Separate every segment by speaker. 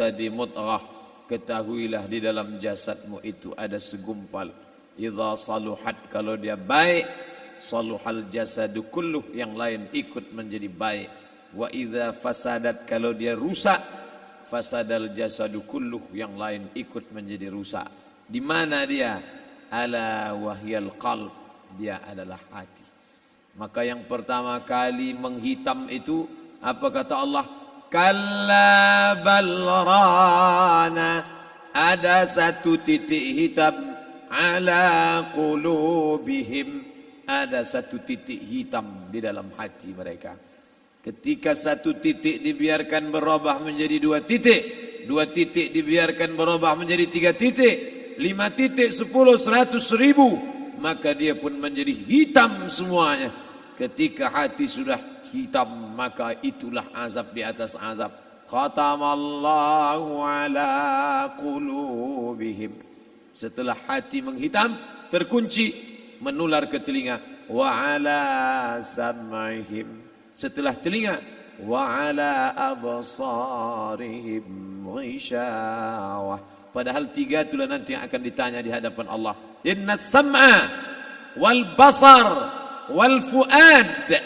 Speaker 1: jasadi mudghah, ketahuilah di dalam jasadmu itu ada segumpal. Idza saluhat, kalau dia baik, saluhal jasadu kulluh, yang lain ikut menjadi baik. Wa idza fasadat, kalau dia rusak, fasadal jasadu kulluh, yang lain ikut menjadi rusak. Di mana dia? Ala wahyal qalb, dia adalah hati. Maka yang pertama kali menghitam itu apa kata Allah? Kalla balrana, ada satu titik hitam. Ala qulubihim, ada satu titik hitam di dalam hati mereka. Ketika satu titik dibiarkan berubah menjadi dua titik dibiarkan berubah menjadi 3 titik, 5 titik, 10, 100, 1000, maka dia pun menjadi hitam semuanya. Ketika hati sudah hitam, maka itulah azab di atas azab. Khatamallahu ala qulubihim. Setelah hati menghitam, terkunci, menular ke telinga. Wa ala sam'ihim. Setelah telinga, wa ala absarihim ghishawah. Padahal 3 itulah nanti yang akan ditanya di hadapan Allah. Inna sam'a wal basar wal fuad.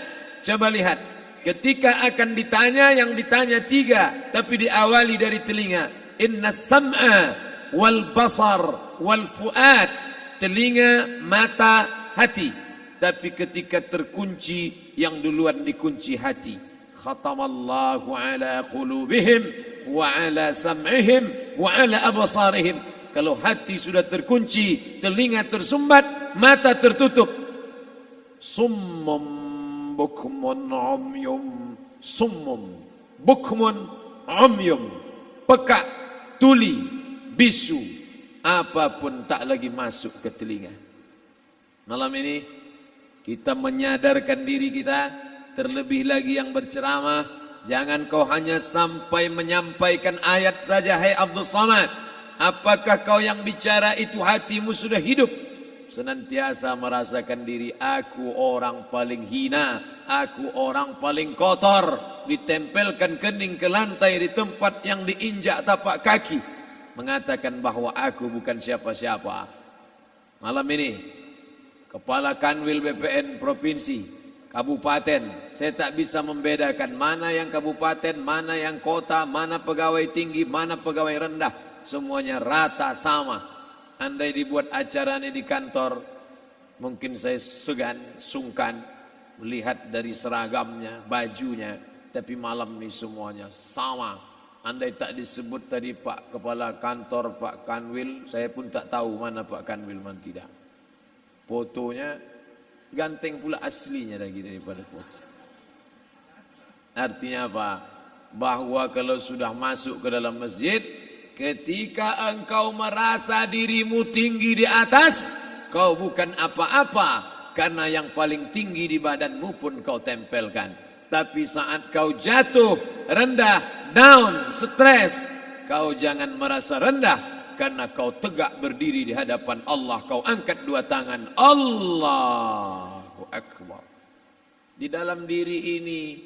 Speaker 1: Coba lihat, ketika akan ditanya, yang ditanya 3, tapi diawali dari telinga. Inna sam'a wal basar wal fuad. Telinga, mata, hati. Tapi ketika terkunci, yang duluan dikunci hati. Khatamallahu ala qulubihim wa ala sam'ihim wa ala absarihim. Kalau hati sudah terkunci, telinga tersumbat, mata tertutup. Summum bukmun umyum. Summum bukmun umyum. Peka, tuli, bisu, apapun tak lagi masuk ke telinga. Malam ini kita menyadarkan diri kita. Terlebih lagi yang berceramah, jangan kau hanya sampai menyampaikan ayat saja. Hai Abdul Samad, apakah kau yang bicara itu hatimu sudah hidup? Senantiasa merasakan diri, aku orang paling hina, aku orang paling kotor. Ditempelkan kening ke lantai di tempat yang diinjak tapak kaki, mengatakan bahwa aku bukan siapa-siapa. Malam ini Kepala Kanwil BPN Provinsi, Kabupaten, saya tak bisa membedakan mana yang kabupaten, mana yang kota, mana pegawai tinggi, mana pegawai rendah. Semuanya rata sama. Andai dibuat acara ini di kantor, mungkin saya segan, sungkan melihat dari seragamnya, bajunya. Tapi malam ini semuanya sama. Andai tak disebut tadi Pak Kepala Kantor, Pak Kanwil, saya pun tak tahu mana Pak Kanwil, mana tidak. Fotonya ganteng pula aslinya lagi daripada foto. Artinya apa? Bahwa kalau sudah masuk ke dalam masjid, ketika engkau merasa dirimu tinggi di atas, kau bukan apa-apa. Karena yang paling tinggi di badanmu pun kau tempelkan. Tapi saat kau jatuh, rendah, down, stres, kau jangan merasa rendah. Karena kau tegak berdiri di hadapan Allah, kau angkat 2 tangan, Allahu Akbar. Di dalam diri ini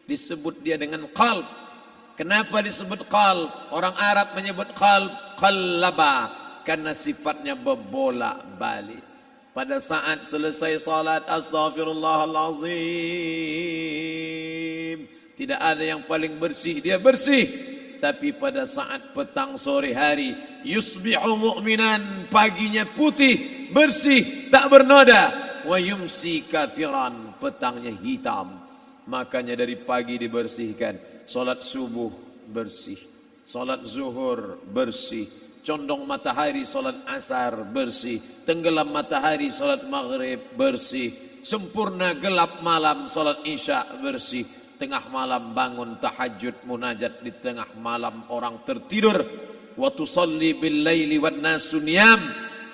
Speaker 1: disebut dia dengan qalb. Kenapa disebut qalb? Orang Arab menyebut qalb qallaba, karena sifatnya berbolak-balik. Pada saat selesai salat, astaghfirullahalazim, tidak ada yang paling bersih, dia bersih. Tapi pada saat petang sore hari, yusbihu mu'minan, paginya putih, bersih, tak bernoda. Wa yumsi kafiran, petangnya hitam. Makanya dari pagi dibersihkan. Salat subuh bersih, salat zuhur bersih, condong matahari salat asar bersih, tenggelam matahari salat maghrib bersih, sempurna gelap malam salat isya bersih. Tengah malam bangun tahajud munajat, di tengah malam orang tertidur. Wa tusalli bil laili wan nasu niyam,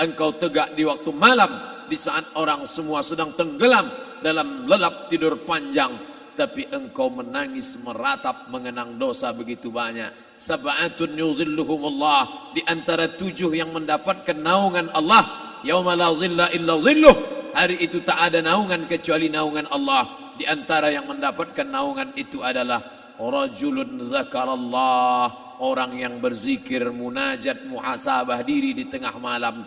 Speaker 1: engkau tegak di waktu malam, di saat orang semua sedang tenggelam dalam lelap tidur panjang, tapi engkau menangis meratap mengenang dosa begitu banyak. Sab'atun yuzilluhumullah, di antara 7 yang mendapatkan naungan Allah. Yauma la zilla illa zilluh, hari itu tak ada naungan kecuali naungan Allah. Di antara yang mendapatkan naungan itu adalah rajulun zakarallah, orang yang berzikir, munajat, muhasabah diri di tengah malam,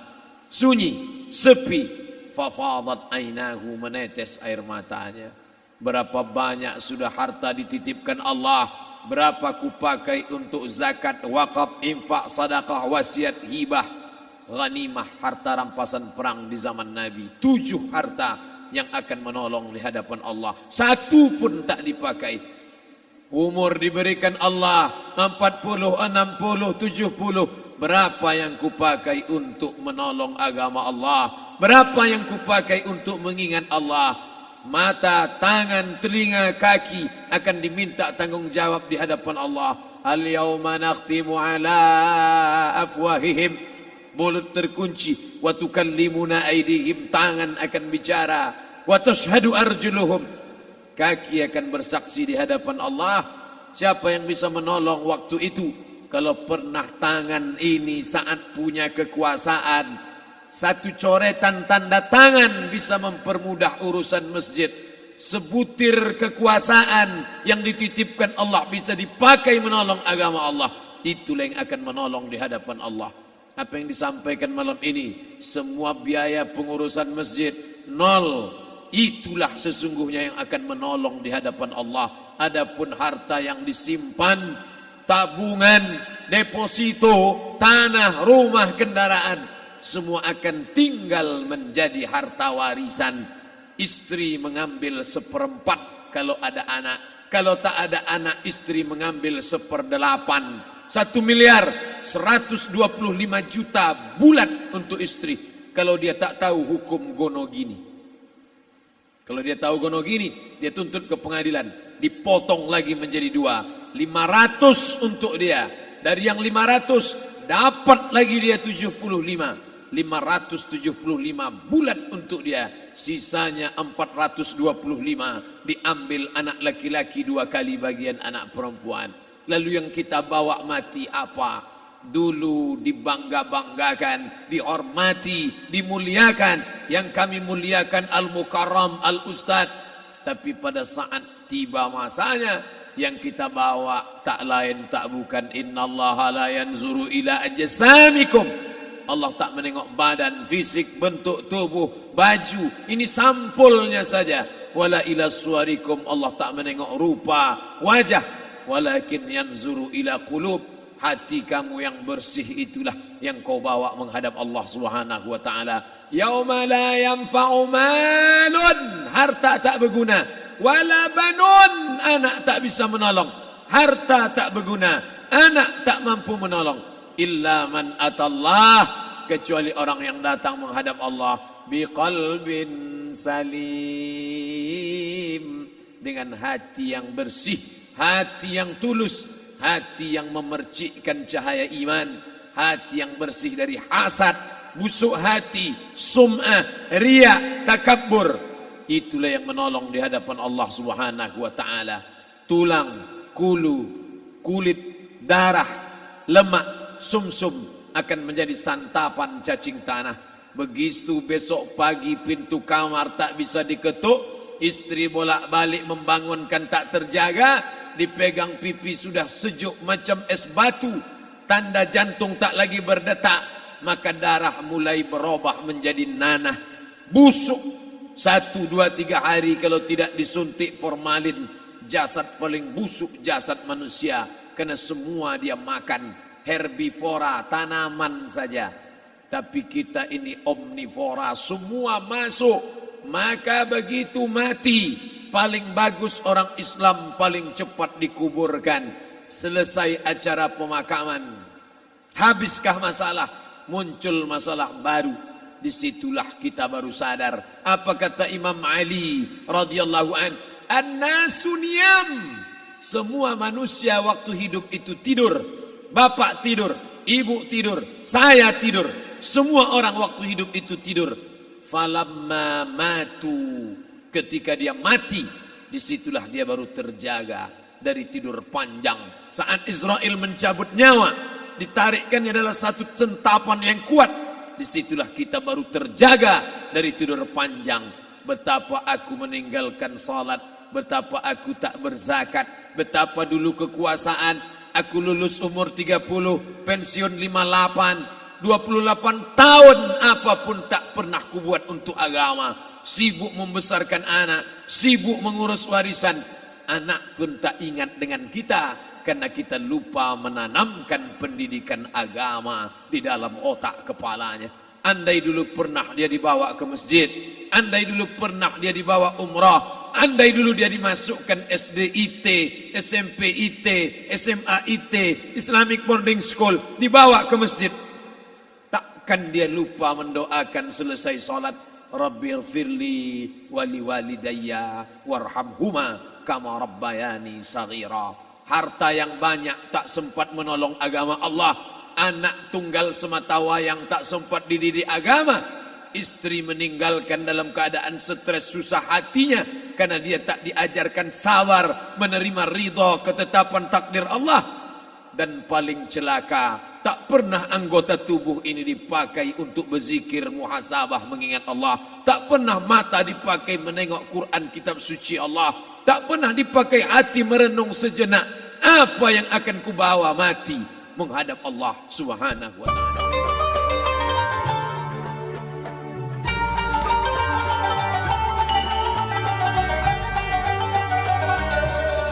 Speaker 1: sunyi, sepi, fafadat ainahu, menetes air matanya. Berapa banyak sudah harta dititipkan Allah, berapa kupakai untuk zakat, wakaf, infak, sedekah, wasiat, hibah, ghanimah, harta rampasan perang di zaman Nabi. 7 harta yang akan menolong di hadapan Allah, 1 pun tak dipakai. Umur diberikan Allah 40, 60, 70. Berapa yang kupakai untuk menolong agama Allah? Berapa yang kupakai untuk mengingat Allah? Mata, tangan, telinga, kaki akan diminta tanggung jawab di hadapan Allah. Al-yawma nakhtimu ala afwahihim, mulut terkunci, wa tukallimuna aydihim, tangan akan bicara, wa tashhadu arjuluhum, kaki akan bersaksi di hadapan Allah. Siapa yang bisa menolong waktu itu? Kalau pernah tangan ini saat punya kekuasaan, 1 coretan tanda tangan bisa mempermudah urusan masjid. Sebutir kekuasaan yang dititipkan Allah bisa dipakai menolong agama Allah. Itulah yang akan menolong di hadapan Allah. Apa yang disampaikan malam ini, semua biaya pengurusan masjid 0. Itulah sesungguhnya yang akan menolong di hadapan Allah. Adapun harta yang disimpan, tabungan, deposito, tanah, rumah, kendaraan, semua akan tinggal menjadi harta warisan. Istri mengambil 1/4 kalau ada anak. Kalau tak ada anak, istri mengambil 1/8. 1 miliar 125 juta bulan untuk istri. Kalau dia tak tahu hukum gonogini, kalau dia tahu gonogini, dia tuntut ke pengadilan, dipotong lagi menjadi 2, 500 untuk dia. Dari yang 500 dapat lagi dia 75, 575 bulan untuk dia. Sisanya 425 diambil anak laki-laki 2 kali bagian anak perempuan. Lalu yang kita bawa mati apa? Dulu dibangga-banggakan, dihormati, dimuliakan. Yang kami muliakan Al-Mukarram, Al-Ustadz. Tapi pada saat tiba masanya, yang kita bawa tak lain tak bukan, innallaha la yanzuru ila ajsamikum. Allah tak menengok badan, fisik, bentuk tubuh, baju. Ini sampulnya saja. Wala ila suwarikum, Allah tak menengok rupa, wajah. Walakin yanzuru ila qulub, hati kamu yang bersih itulah yang kau bawa menghadap Allah Subhanahu wa taala. Yauma la yanfa'u malun, harta tak berguna, wala banun, anak tak bisa menolong. Harta tak berguna, anak tak mampu menolong. Illa man atallah, kecuali orang yang datang menghadap Allah biqalbin salim, dengan hati yang bersih, hati yang tulus, hati yang memercikkan cahaya iman, hati yang bersih dari hasad, busuk hati, sum'ah, riya, takabbur. Itulah yang menolong di hadapan Allah Subhanahu wa taala. Tulang, kulu, kulit, darah, lemak, sumsum akan menjadi santapan cacing tanah. Begitu besok pagi pintu kamar tak bisa diketuk, istri bolak-balik membangunkan tak terjaga, dipegang pipi sudah sejuk macam es batu, tanda jantung tak lagi berdetak, maka darah mulai berubah menjadi nanah, busuk. 1, 2, 3 hari kalau tidak disuntik formalin, jasad paling busuk jasad manusia, karena semua dia makan herbivora, tanaman saja. Tapi kita ini omnivora, semua masuk. Maka begitu mati, paling bagus orang Islam paling cepat dikuburkan. Selesai acara pemakaman, habiskah masalah? Muncul masalah baru. Disitulah kita baru sadar. Apa kata Imam Ali radhiyallahu an? An-nasu niyam. Semua manusia waktu hidup itu tidur. Bapak tidur, ibu tidur, saya tidur. Semua orang waktu hidup itu tidur. Falamma matu, ketika dia mati, disitulah dia baru terjaga dari tidur panjang. Saat Israel mencabut nyawa, ditarikkannya adalah satu centapan yang kuat. Disitulah kita baru terjaga dari tidur panjang. Betapa aku meninggalkan salat, betapa aku tak berzakat, betapa dulu kekuasaan Aku lulus umur 30, pensiun 58, 28 tahun apapun tak pernah kubuat untuk agama. Sibuk membesarkan anak, sibuk mengurus warisan. Anak pun tak ingat dengan kita karena kita lupa menanamkan pendidikan agama di dalam otak kepalanya. Andai dulu pernah dia dibawa ke masjid, andai dulu pernah dia dibawa umrah, andai dulu dia dimasukkan SD IT, SMP IT, SMA IT, Islamic Boarding School, dibawa ke masjid, takkan dia lupa mendoakan selesai salat, Rabbighfirli wali walidayya warhamhuma kama rabbayani saghira. Harta yang banyak tak sempat menolong agama Allah. Anak tunggal semata wayang tak sempat dididik agama. Istri meninggalkan dalam keadaan stres susah hatinya karena dia tak diajarkan sabar menerima ridha ketetapan takdir Allah. Dan paling celaka, tak pernah anggota tubuh ini dipakai untuk berzikir, muhasabah, mengingat Allah. Tak pernah mata dipakai menengok Quran, kitab suci Allah. Tak pernah dipakai hati merenung sejenak apa yang akan kubawa mati menghadap Allah Subhanahu wa ta'ala.